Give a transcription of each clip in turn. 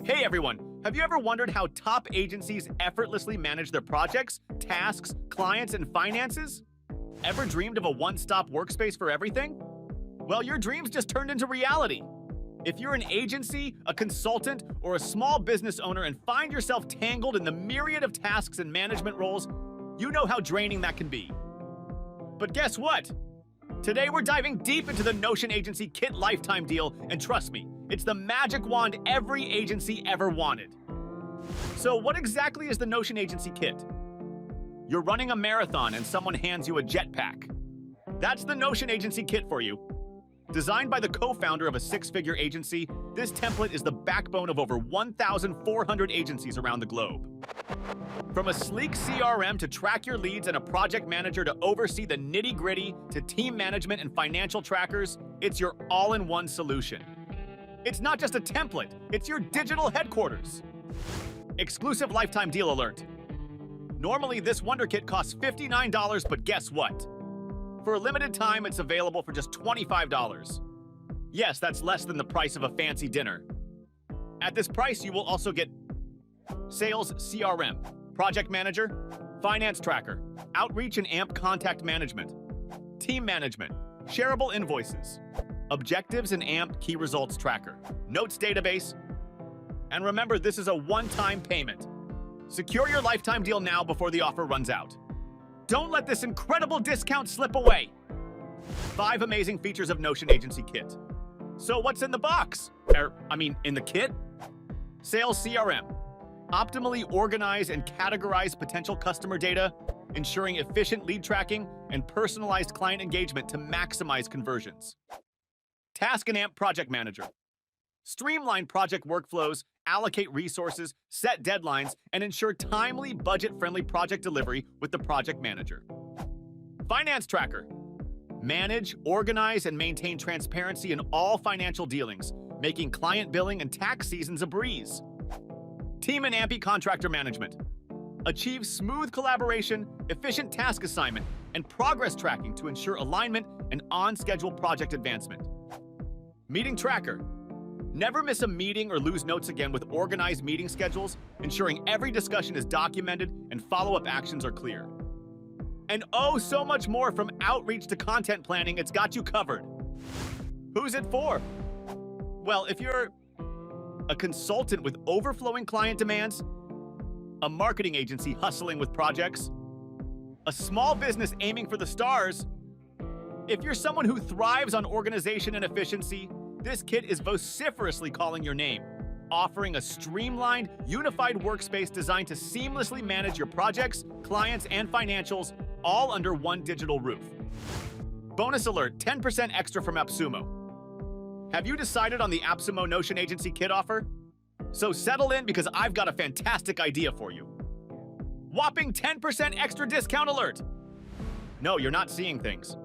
Hey everyone, have you ever wondered how top agencies effortlessly manage their projects, tasks, clients, and finances? Ever dreamed of a one-stop workspace for everything? Well, your dreams just turned into reality. If you're an agency, a consultant, or a small business owner and find yourself tangled in the myriad of tasks and management roles, you know how draining that can be. But guess what? Today we're diving deep into the Notion Agency Kit lifetime deal, and trust me, it's the magic wand every agency ever wanted. So what exactly is the Notion Agency Kit? You're running a marathon and someone hands you a jetpack. That's the Notion Agency Kit for you. Designed by the co-founder of a six-figure agency, this template is the backbone of over 1,400 agencies around the globe. From a sleek CRM to track your leads and a project manager to oversee the nitty-gritty to team management and financial trackers, it's your all-in-one solution. It's not just a template, it's your digital headquarters. Exclusive lifetime deal alert. Normally, this Wonder Kit costs $59, but guess what? For a limited time, it's available for just $25. Yes, that's less than the price of a fancy dinner. At this price, you will also get Sales CRM, Project Manager, Finance Tracker, Outreach and AMP Contact Management, Team Management, Shareable Invoices, Objectives and AMP Key Results Tracker, Notes Database, and remember, this is a one-time payment. Secure your lifetime deal now before the offer runs out. Don't let this incredible discount slip away. 5 amazing features of Notion Agency Kit. So what's in the box? In the kit? Sales CRM. Optimally organize and categorize potential customer data, ensuring efficient lead tracking and personalized client engagement to maximize conversions. Task and AMP Project Manager. Streamline project workflows, allocate resources, set deadlines, and ensure timely, budget-friendly project delivery with the project manager. Finance Tracker. Manage, organize, and maintain transparency in all financial dealings, making client billing and tax seasons a breeze. Team and AMP Contractor Management. Achieve smooth collaboration, efficient task assignment, and progress tracking to ensure alignment and on-schedule project advancement. Meeting Tracker. Never miss a meeting or lose notes again with organized meeting schedules, ensuring every discussion is documented and follow-up actions are clear. And oh, so much more, from outreach to content planning, it's got you covered. Who's it for? Well, if you're a consultant with overflowing client demands, a marketing agency hustling with projects, a small business aiming for the stars, if you're someone who thrives on organization and efficiency, this kit is vociferously calling your name, offering a streamlined, unified workspace designed to seamlessly manage your projects, clients, and financials, all under one digital roof. Bonus alert, 10% extra from AppSumo. Have you decided on the AppSumo Notion Agency Kit offer? So settle in, because I've got a fantastic idea for you. Whopping 10% extra discount alert! No, you're not seeing things.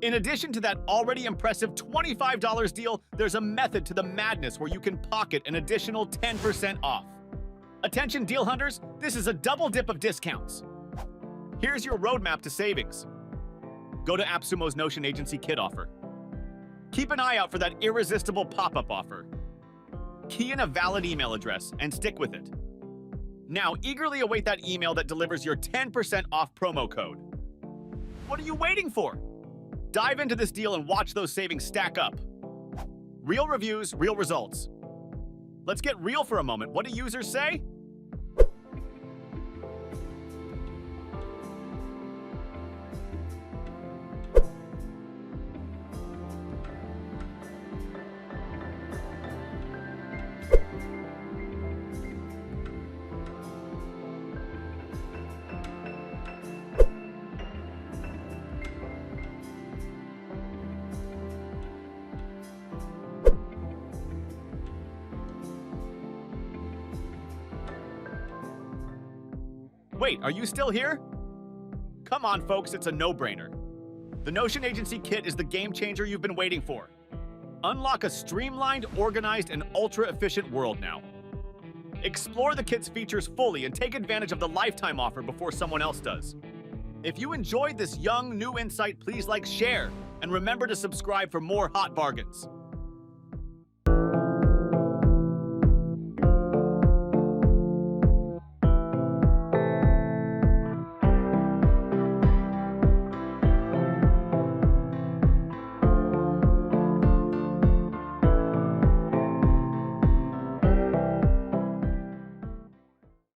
In addition to that already impressive $25 deal, there's a method to the madness where you can pocket an additional 10% off. Attention deal hunters, this is a double dip of discounts. Here's your roadmap to savings. Go to AppSumo's Notion Agency Kit offer. Keep an eye out for that irresistible pop-up offer. Key in a valid email address and stick with it. Now eagerly await that email that delivers your 10% off promo code. What are you waiting for? Dive into this deal and watch those savings stack up. Real reviews, real results. Let's get real for a moment. What do users say? Wait, are you still here? Come on, folks, it's a no-brainer. The Notion Agency Kit is the game changer you've been waiting for. Unlock a streamlined, organized, and ultra-efficient world now. Explore the kit's features fully and take advantage of the lifetime offer before someone else does. If you enjoyed this young, new insight, please like, share, and remember to subscribe for more hot bargains.